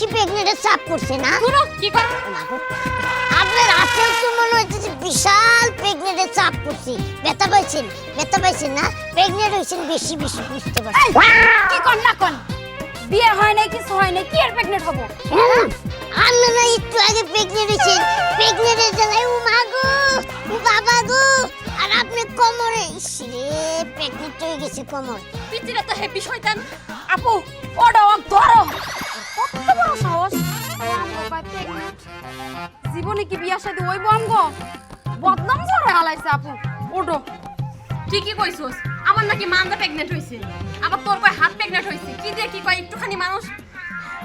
বেশি প্রেগনেন্টের চাপ পড়ছে না? পুরো কি কর আপনার রাতেও তো মনে হচ্ছে যে বিশাল প্রেগনেন্টের চাপ পড়ছে। ব্যথা পাইছেন না? প্রেগনেন্ট হয়েছেন বেশি বেশি বুঝতে পারছি। কি কর না কোন বিয়ে হয় নাই কিছু হয় নাই কি আর প্রেগনেন্ট হবো? আপনি না একটু আগে প্রেগনেন্ট হয়েছেন, প্রেগনেন্টের জ্বালায় ও মা গো, ও বাবা গো, আর আপনি কোমরে ইসরে প্রেগনেন্ট হয়ে গেছে কোমর। পিচিরা তো হেভি শয়তান। আপু ওটা ওক ধরো। কত বড় সাহস! আমগো ভাই প্রেগনেন্ট। জীবনে কি বিয়া শাদী হইব আমগো? বদনাম করে হালাইছে আপু। ওঠো। ঠিকই কইছস। আমার নাকি মানদা প্রেগনেন্ট হইছে। আবার তোর কয় হাত প্রেগনেন্ট হইছে। কি দিয়ে কি কয় একটুখানি মানুষ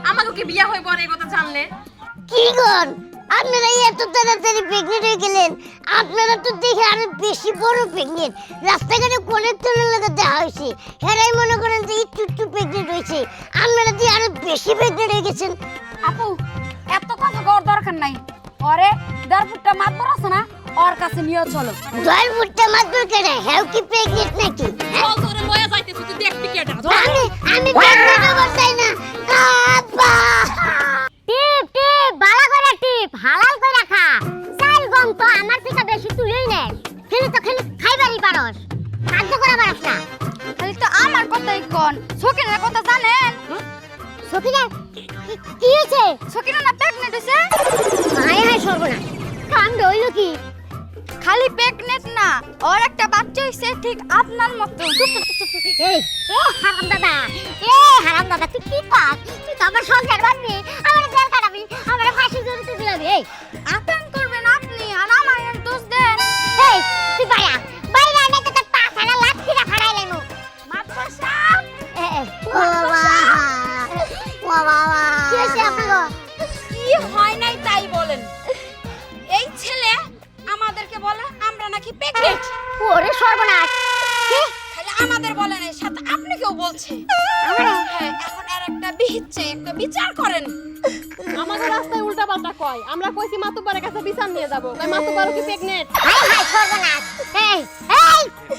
আমাগো কি বিয়া হইব আর এই কথা জানলে? কি গন, আপনারা এত তাড়াতাড়ি প্রেগনেন্ট হয়ে গেলেন? আপনারা তো দেখে আরো বেশি বড় প্রেগনেন্ট। রাস্তাঘাটে কোনের তোলার লাগে দেখা হয়েছে, হেরাই মনে করেন যে একটু একটু প্রেগনেন্ট হয়েছে। আপনারা দিয়ে আরো বেশি প্রেগনেন্ট হয়ে গেছেন। আপু এত কথা কর দরকার নাই। ওরে দরপুরটা মাতবর আছে না, ওর কাছে নিয়ে চলো। দল ফুটটা মাত্র কেন, হ্যাঁ কি প্রেগনেন্ট নাকি? চল তোরে লয়া যাইতেছি তুই দেখবি কেডা। আমি প্রেগনেন্ট হবার চাই না। আব্বা টিপ বালা করে টিপ, হালাল করে খা। চাল গম তো আমার থেকে বেশি তুইই নে। খালি খাইবারই পারস, কাজ করা পারস না। খালি তো আমার কথাই কোন। সকিনের কথা জানেন? সকিনা কি হয়েছে? সকিনা না প্রেগনেন্ট হইছে? হায় হায় সর্বনাশ, কাণ্ড হইল কি? খালি প্রেগনেন্ট না, ওর একটা বাচ্চা হইছে ঠিক আপনার মতো। এই হারাম দাদা তুই কি পাস? তুই তো আমার সংসার ভাঙবি, আমার জেল কাটাবি, আমার ফাঁসি জড়িতে দিলাবি। এই আতঙ্ক করবেন আপনি আর আমার দোষ দেন। এই তুই বাইরে আনে তো তোর পা ছাড়া লাঠিটা ফাড়াই লেনু। মাতবার সাহেব ও বাবা কি হয়েছে আপনার? কি হয় নাই তাই বলেন। এই ছেলে আমাদেরকে বলে আমরা নাকি প্রেগনেন্ট। ওরে সর্বনাশ, কি খালি আমাদের বলেন এর সাথে আপনাকেও বলছে। হ্যাঁ, এখন আর একটা বিহিচ্ছে, একটা বিচার করেন। আমাদের রাস্তায় উল্টাপাল্টা কয়। আমরা কইছি মাতুব্বারের কাছে বিচার নিয়ে যাব। কই মাতুব্বারও কি প্রেগনেন্ট? হায় হায় সর্বনাশ। এই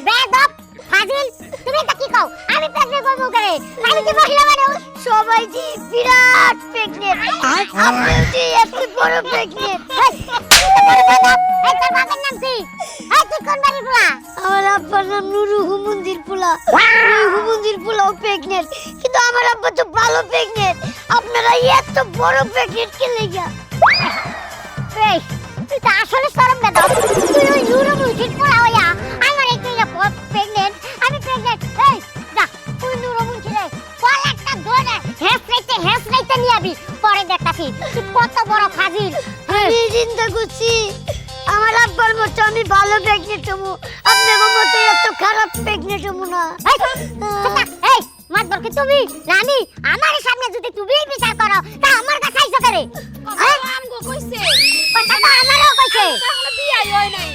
বেয়াদব ফাজিল, তুমি এটা কি কও? আমি প্রেগনেন্ট করব করে? আমি কি মহিলা মানুষ? সবাই জি বিরাট প্রেগনেন্ট, আপনি যে এত বড় প্রেগনেন্ট। এই তোর বাবার নাম কি? এই তুই কোন বাড়ির পোলা? আমার আব্বার নাম নুরু হুমুন্দির পোলা। ওই হুমুন্দির পোলাও প্রেগনেন্ট, কিন্তু আমার আব্বা তো ভালো প্রেগনেন্ট। আপনারা এত বড় প্রেগনেন্ট কে লাগা? এই তুই তো আসলে শরম বেদ। তুই ওই নুরু মুন্দির পোলা হইয়া আমার এই কইলা প্রেগনেন্ট, আমি প্রেগনেন্ট। এই যা তুই নুরু মুন্দির রে কলাটা ধরে হেস রাইতে নিয়াবি, পরে দেখাছি তুই কত বড় ফাজিল। আমি চিন্তা করছি আমার আব্বার মতো আমি ভালো প্রেগনেন্ট হবো, আপনার মতো এত খারাপ প্রেগনেন্ট হবো না। এই মাতবর কি তুমি রানী? আমার সামনে যদি তুমি বিচার করো তা আমার কাছে আইছো করে? আমগো কইছে কথা তো আমারও কইছে। এখনো বিয়াই হয় নাই।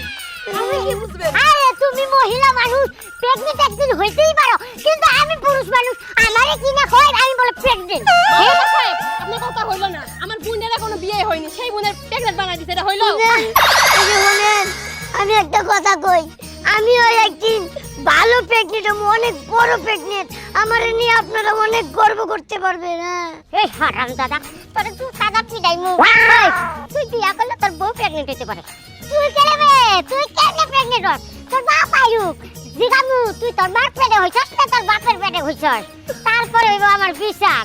আমি কি বুঝবেন? আরে তুমি মহিলা মানুষ, প্রেগনেন্ট একদিন হইতেই পারো, কিন্তু আমি পুরুষ মানুষ, আমারে কি না হয় আমি বলে প্রেগনেন্ট। বাবা সাহেব, আপনার কথা হইল না। আমার বোনের এখনো বিয়ে হয়নি, সেই বোনের প্রেগনেন্ট বানাই দিছে। এটা হইলো? শুনেন, আমি একটা কথা কই, আমি ওই একদিন ভালো প্রেগনেন্ট, অনেক বড় প্রেগনেন্ট, আমারে নিয়ে আপনারা অনেক গর্ব করতে পারবেন। এই হারাম দাদা, তোর তুই সাদা পিটাই মুখ। তুই বিয়া করলে তোর বউ প্রেগনেন্ট হতে পারে, তুই কেন প্রেগনেন্ট হস? তোর বাপ আয়ুক জিগামু, তুই তোর মার পেটে হইছস না তোর বাপের পেটে হইছস? তারপরে হইব আমার বিচার।